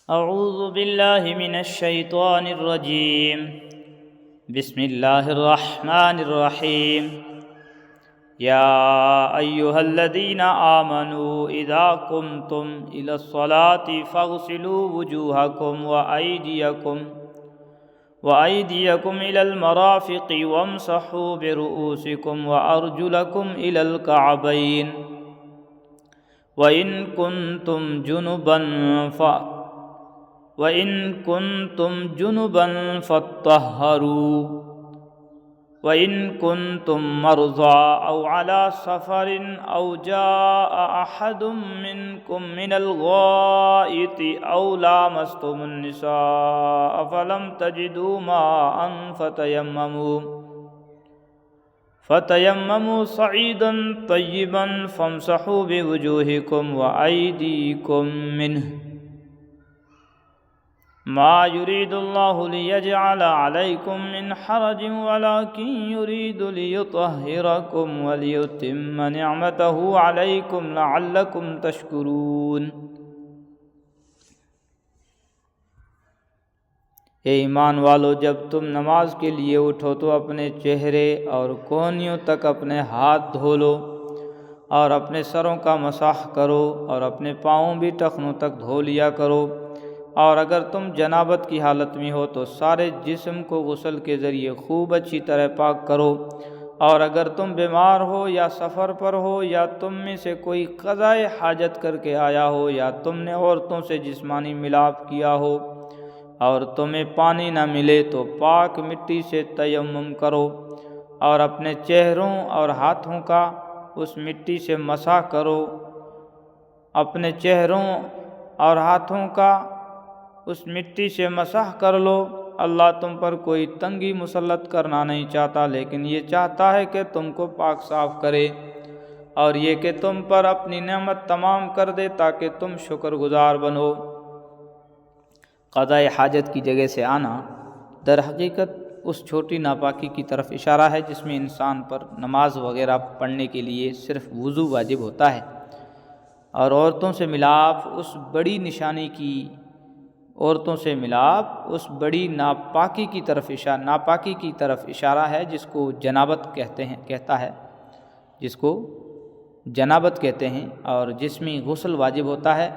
أعوذ بالله من الشيطان الرجيم. بسم الله الرحمن الرحيم. يا أيها الذين آمنوا إذا قمتم إلى الصلاة فاغسلوا وجوهكم وأيديكم إلى المرافق وامسحوا برؤوسكم وأرجلكم إلى الكعبين وإن كنتم جنبا فاطهروا وإن كنتم مرضى أو على سفر أو جاء أحد منكم من الغائط أو لامستم النساء فلم تجدوا ماء فتيمموا صعيدا طيبا فامسحوا بوجوهكم وأيديكم منه ما يريد الله ليجعل عليكم من حرج ولكن يريد ليطهركم وليتم نعمته عليكم لعلكم تشكرون. اے ایمان والو، جب تم نماز کے لیے اٹھو تو اپنے چہرے اور کونیوں تک اپنے ہاتھ دھو لو اور اپنے سروں کا مسح کرو اور اپنے پاؤں بھی ٹخنوں تک دھو لیا کرو، اور اگر تم جنابت کی حالت میں ہو تو سارے جسم کو غسل کے ذریعے خوب اچھی طرح پاک کرو، اور اگر تم بیمار ہو یا سفر پر ہو یا تم میں سے کوئی قضائے حاجت کر کے آیا ہو یا تم نے عورتوں سے جسمانی ملاپ کیا ہو اور تمہیں پانی نہ ملے تو پاک مٹی سے تیمم کرو اور اپنے چہروں اور ہاتھوں کا اس مٹی سے مسح کرو. اپنے چہروں اور ہاتھوں کا اس مٹی سے مسح کر لو. اللہ تم پر کوئی تنگی مسلط کرنا نہیں چاہتا، لیکن یہ چاہتا ہے کہ تم کو پاک صاف کرے اور یہ کہ تم پر اپنی نعمت تمام کر دے تاکہ تم شکر گزار بنو. قضاء حاجت کی جگہ سے آنا در حقیقت اس چھوٹی ناپاکی کی طرف اشارہ ہے جس میں انسان پر نماز وغیرہ پڑھنے کے لیے صرف وضو واجب ہوتا ہے، اور عورتوں سے ملاپ اس بڑی ناپاکی کی طرف اشارہ ہے جس کو جنابت کہتے ہیں اور جس میں غسل واجب ہوتا ہے.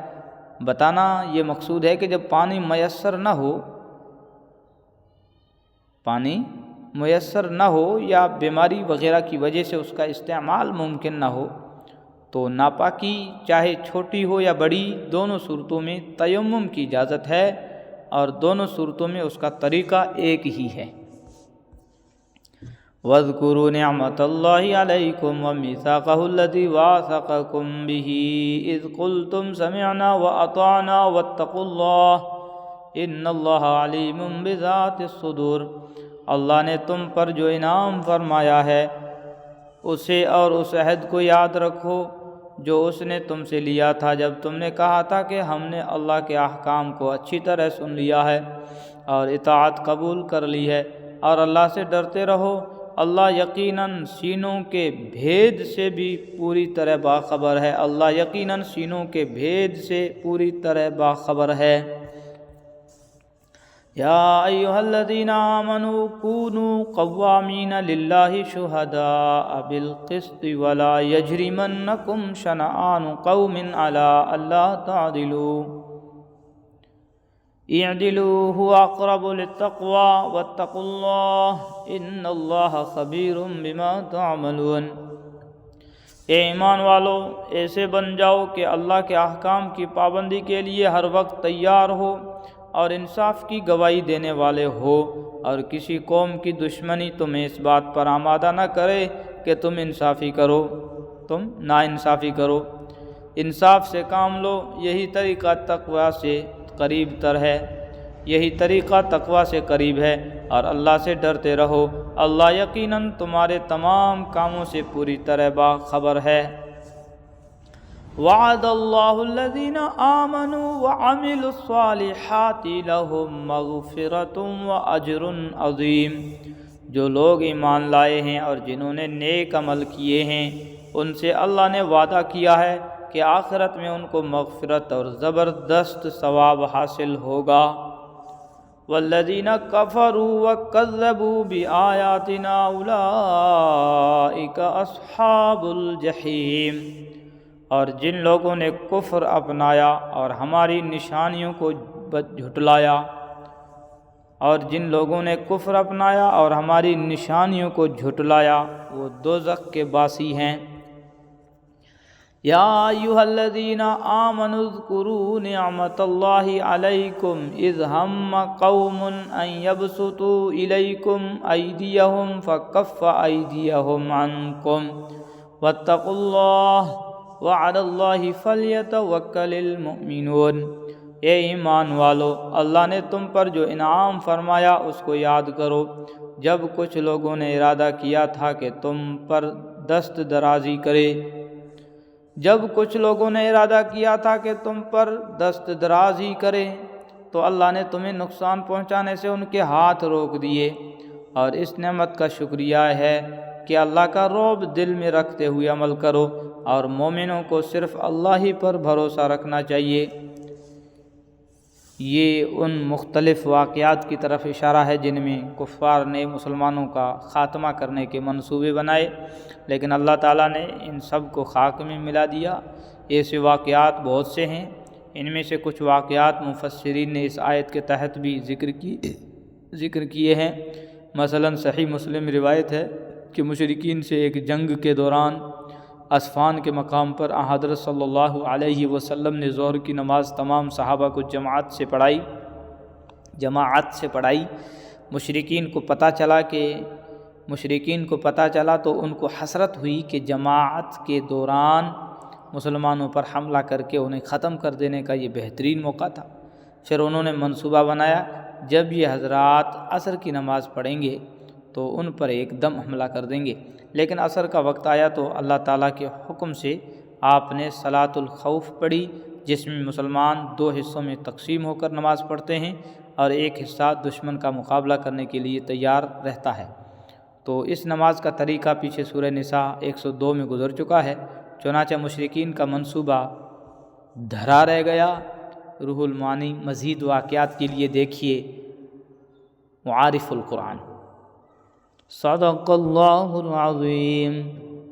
بتانا یہ مقصود ہے کہ جب پانی میسر نہ ہو یا بیماری وغیرہ کی وجہ سے اس کا استعمال ممکن نہ ہو تو ناپاکی چاہے چھوٹی ہو یا بڑی، دونوں صورتوں میں تیمم کی اجازت ہے اور دونوں صورتوں میں اس کا طریقہ ایک ہی ہے. وَاذْكُرُوا نِعْمَةَ اللَّهِ عَلَيْكُمْ وَمِيثَاقَهُ الَّذِي وَاثَقَكُمْ بِهِ إِذْ قُلْتُمْ سَمِعْنَا وَأَطَعْنَا وَاتَّقُوا اللَّهَ إِنَّ اللَّهَ عَلِيمٌ بِذَاتِ الصُّدُورِ. اللہ نے تم پر جو انعام فرمایا ہے اسے اور اس عہد کو یاد رکھو جو اس نے تم سے لیا تھا جب تم نے کہا تھا کہ ہم نے اللہ کے احکام کو اچھی طرح سن لیا ہے اور اطاعت قبول کر لی ہے، اور اللہ سے ڈرتے رہو. اللہ یقیناً سینوں کے بھید سے بھی پوری طرح باخبر ہے. یا ایھا الذین آمنوا کونوا قوامین للہ شہداء بالقسط ولا یجرمنکم شنآن قوم علی الا تعدلوا اعدلوا هو اقرب للتقوى واتقوا اللہ ان اللہ خبیر بما تعملون. اے ایمان والو، ایسے بن جاؤ کہ اللہ کے احکام کی پابندی کے لیے ہر وقت تیار ہو اور انصاف کی گواہی دینے والے ہو، اور کسی قوم کی دشمنی تمہیں اس بات پر آمادہ نہ کرے کہ تم ناانصافی کرو. انصاف سے کام لو، یہی طریقہ تقوی سے قریب ہے، اور اللہ سے ڈرتے رہو. اللہ یقیناً تمہارے تمام کاموں سے پوری طرح باخبر ہے. وعد اللہ الذین آمنوا وعملوا الصالحات لهم مغفرۃ واجر عظیم. جو لوگ ایمان لائے ہیں اور جنہوں نے نیک عمل کیے ہیں ان سے اللہ نے وعدہ کیا ہے کہ آخرت میں ان کو مغفرت اور زبردست ثواب حاصل ہوگا۔ والذین کفروا وکذبوا بآیاتنا اولئک اصحاب الجحیم، اور جن لوگوں نے کفر اپنایا اور ہماری نشانیوں کو جھٹلایا، اور جن لوگوں نے کفر اپنایا اور ہماری نشانیوں کو جھٹلایا وہ دوزخ کے باسی ہیں۔ یا ایھا الذین آمنوا اذکروا نعمت اللہ علیکم اذ ہم قوم ان یبسطوا الیکم ایدیہم فکف ایدیہم عنکم واتقوا اللہ وعلی اللہ فلیتوکل المؤمنون۔ اے ایمان والو، اللہ نے تم پر جو انعام فرمایا اس کو یاد کرو، جب کچھ لوگوں نے ارادہ کیا تھا کہ تم پر دست درازی کرے، تو اللہ نے تمہیں نقصان پہنچانے سے ان کے ہاتھ روک دیے، اور اس نعمت کا شکریہ ہے کہ اللہ کا رعب دل میں رکھتے ہوئے عمل کرو، اور مومنوں کو صرف اللہ ہی پر بھروسہ رکھنا چاہیے۔ یہ ان مختلف واقعات کی طرف اشارہ ہے جن میں کفار نے مسلمانوں کا خاتمہ کرنے کے منصوبے بنائے، لیکن اللہ تعالیٰ نے ان سب کو خاک میں ملا دیا۔ ایسے واقعات بہت سے ہیں، ان میں سے کچھ واقعات مفسرین نے اس آیت کے تحت بھی ذکر کیے ہیں۔ مثلا صحیح مسلم روایت ہے کہ مشرکین سے ایک جنگ کے دوران اسفان کے مقام پر حضرت صلی اللہ علیہ وسلم نے ظہر کی نماز تمام صحابہ کو جماعت سے پڑھائی۔ مشرکین کو پتہ چلا تو ان کو حسرت ہوئی کہ جماعت کے دوران مسلمانوں پر حملہ کر کے انہیں ختم کر دینے کا یہ بہترین موقع تھا۔ پھر انہوں نے منصوبہ بنایا، جب یہ حضرات عصر کی نماز پڑھیں گے تو ان پر ایک دم حملہ کر دیں گے، لیکن عصر کا وقت آیا تو اللہ تعالیٰ کے حکم سے آپ نے صلاۃ الخوف پڑھی، جس میں مسلمان 2 حصوں میں تقسیم ہو کر نماز پڑھتے ہیں اور ایک حصہ دشمن کا مقابلہ کرنے کے لیے تیار رہتا ہے۔ تو اس نماز کا طریقہ پیچھے سورہ نساء 102 میں گزر چکا ہے، چنانچہ مشرکین کا منصوبہ دھرا رہ گیا۔ روح المعانی مزید واقعات کے لیے دیکھیے معارف القرآن۔ صدق اللہ العظیم۔